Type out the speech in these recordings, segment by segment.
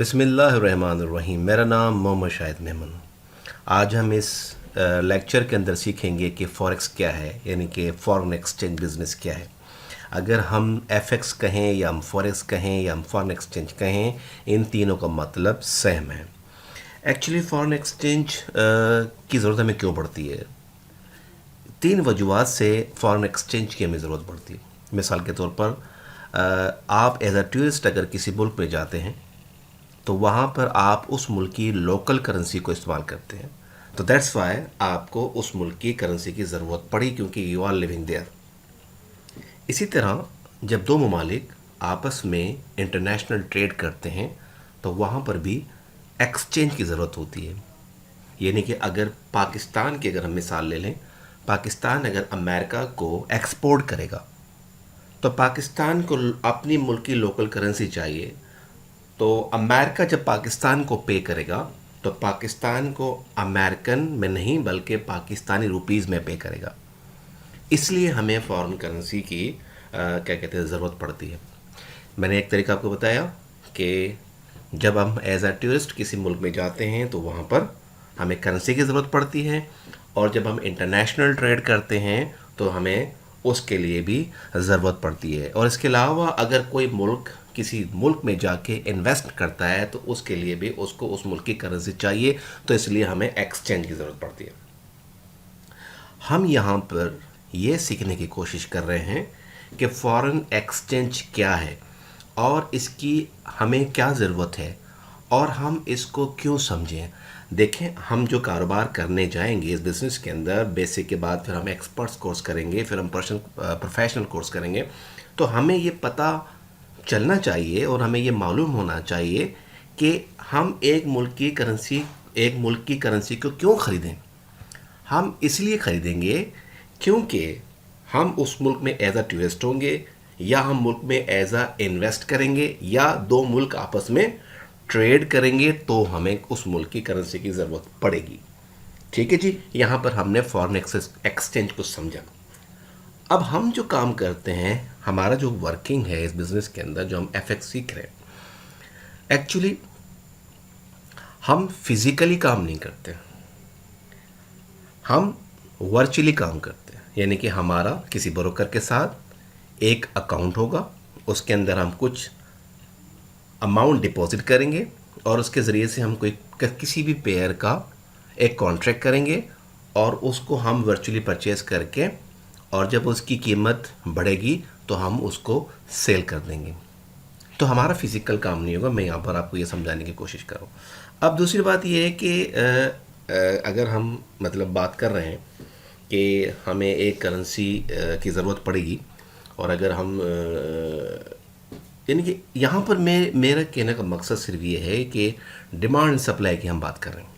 बिस्मिल्लाहिर्रहमानिर्रहीम। मेरा नाम मोहम्मद शाहिद मेमन। आज हम इस लेक्चर के अंदर सीखेंगे कि फॉरेक्स क्या है, यानी कि फॉरेन एक्सचेंज बिज़नेस क्या है। अगर हम एफएक्स कहें या हम फॉरेक्स कहें या हम फॉरेन एक्सचेंज कहें, इन तीनों का मतलब सेम है। एक्चुअली फॉरेन एक्सचेंज की ज़रूरत हमें क्यों पड़ती है? तीन वजूहत से फॉरेन एक्सचेंज की हमें ज़रूरत पड़ती है। मिसाल के तौर पर आप एज अ टूरिस्ट अगर किसी मुल्क में जाते हैं तो वहाँ पर आप उस मुल्क की लोकल करेंसी को इस्तेमाल करते हैं, तो दैट्स वाई आपको उस मुल्क की करेंसी की ज़रूरत पड़ी, क्योंकि यू आर लिविंग देयर। इसी तरह जब दो ममालिक आपस में इंटरनेशनल ट्रेड करते हैं तो वहाँ पर भी एक्सचेंज की ज़रूरत होती है। यानी कि अगर पाकिस्तान की अगर हम मिसाल ले लें, पाकिस्तान अगर अमेरिका को एक्सपोर्ट करेगा तो पाकिस्तान को अपनी मुल्क की लोकल करेंसी चाहिए। तो अमेरिका जब पाकिस्तान को पे करेगा तो पाकिस्तान को अमेरिकन में नहीं बल्कि पाकिस्तानी रुपीज़ में पे करेगा। इसलिए हमें फॉरेन करेंसी की क्या कहते हैं ज़रूरत पड़ती है। मैंने एक तरीका आपको बताया कि जब हम एज अ टूरिस्ट किसी मुल्क में जाते हैं तो वहाँ पर हमें करेंसी की ज़रूरत पड़ती है, और जब हम इंटरनेशनल ट्रेड करते हैं तो हमें उसके लिए भी ज़रूरत पड़ती है। और इसके अलावा अगर कोई मुल्क किसी मुल्क में जाके इन्वेस्ट करता है तो उसके लिए भी उसको उस मुल्क की करेंसी चाहिए, तो इसलिए हमें एक्सचेंज की ज़रूरत पड़ती है। हम यहाँ पर ये सीखने की कोशिश कर रहे हैं कि फॉरेन एक्सचेंज क्या है और इसकी हमें क्या ज़रूरत है और हम इसको क्यों समझें। देखें, हम जो कारोबार करने जाएंगे इस बिज़नेस के अंदर, बेसिक के बाद फिर हम एक्सपर्ट्स कोर्स करेंगे, फिर हम प्रोफेशनल कोर्स करेंगे, तो हमें ये पता चलना चाहिए और हमें ये मालूम होना चाहिए कि हम एक मुल्क की करेंसी को क्यों ख़रीदें। हम इसलिए ख़रीदेंगे क्योंकि हम उस मुल्क में एज अ टूरिस्ट होंगे, या हम मुल्क में एज अ इन्वेस्ट करेंगे, या दो मुल्क आपस में ट्रेड करेंगे, तो हमें उस मुल्क की करेंसी की ज़रूरत पड़ेगी। ठीक है जी, यहाँ पर हमने फॉरेन एक्सचेंज को समझा। अब हम जो काम करते हैं, हमारा जो वर्किंग है इस बिज़नेस के अंदर, जो हम एफएक्स सीख रहे हैं, एक्चुअली हम फिज़िकली काम नहीं करते, हम वर्चुअली काम करते हैं। यानी कि हमारा किसी ब्रोकर के साथ एक अकाउंट होगा, उसके अंदर हम कुछ अमाउंट डिपॉजिट करेंगे और उसके ज़रिए से हम किसी भी पेयर का एक कॉन्ट्रैक्ट करेंगे और उसको हम वर्चुअली परचेज़ करके, और जब उसकी कीमत बढ़ेगी तो हम उसको सेल कर देंगे। तो हमारा फिज़िकल काम नहीं होगा। मैं यहाँ पर आपको ये समझाने की कोशिश कर रहा हूँ। अब दूसरी बात ये है कि अगर हम बात कर रहे हैं कि हमें एक करेंसी की ज़रूरत पड़ेगी, और अगर हम यानी कि यहाँ पर मेरा कहने का मकसद सिर्फ ये है कि डिमांड एंड सप्लाई की हम बात कर रहे हैं।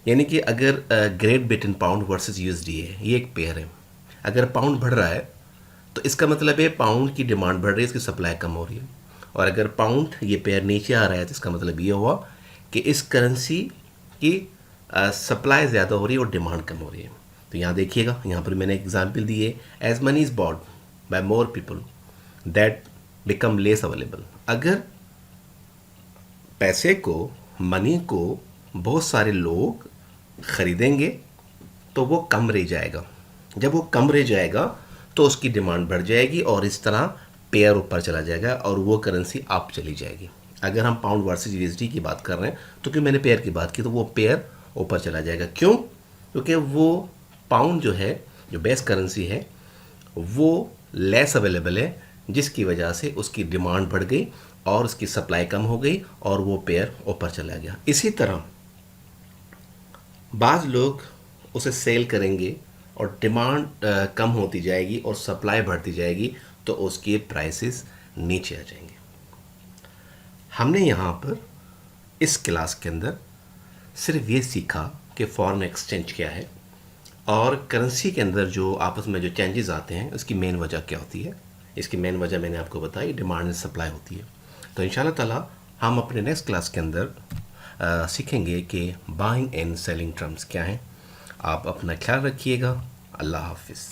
यानी कि अगर great Britain pound versus USD है, ये एक पेयर है। अगर पाउंड बढ़ रहा है तो इसका मतलब है पाउंड की डिमांड बढ़ रही है, इसकी सप्लाई कम हो रही है। और अगर पाउंड ये पेयर नीचे आ रहा है तो इसका मतलब ये हुआ कि इस करेंसी की सप्लाई ज़्यादा हो रही है और डिमांड कम हो रही है। तो यहाँ देखिएगा, यहाँ पर मैंने एग्जाम्पल दी है, as money is bought by more people that become less available. अगर पैसे को, मनी को बहुत सारे लोग ख़रीदेंगे तो वो कम रह जाएगा। जब वो कम रह जाएगा तो उसकी डिमांड बढ़ जाएगी और इस तरह पेयर ऊपर चला जाएगा और वो करेंसी अप चली जाएगी। अगर हम पाउंड वर्सेस यूएसडी की बात कर रहे हैं तो क्योंकि मैंने पेयर की बात की, तो वो पेयर ऊपर चला जाएगा। क्यों? क्योंकि वो पाउंड जो है, जो बेस करेंसी है, वो लेस अवेलेबल है, जिसकी वजह से उसकी डिमांड बढ़ गई और उसकी सप्लाई कम हो गई और वो पेयर ऊपर चला गया। इसी तरह बाज़ लोग उसे सेल करेंगे और डिमांड कम होती जाएगी और सप्लाई बढ़ती जाएगी, तो उसके प्राइसेस नीचे आ जाएंगे। हमने यहाँ पर इस क्लास के अंदर सिर्फ ये सीखा कि फॉरेन एक्सचेंज क्या है और करेंसी के अंदर जो आपस में जो चेंजेस आते हैं उसकी मेन वजह क्या होती है। इसकी मेन वजह मैंने आपको बताई, डिमांड एंड सप्लाई होती है। तो इंशाल्लाह ताला हम अपने नेक्स्ट क्लास के अंदर सीखेंगे कि बाइंग एंड सेलिंग टर्म्स क्या हैं। आप अपना ख्याल रखिएगा। अल्लाह हाफिज़।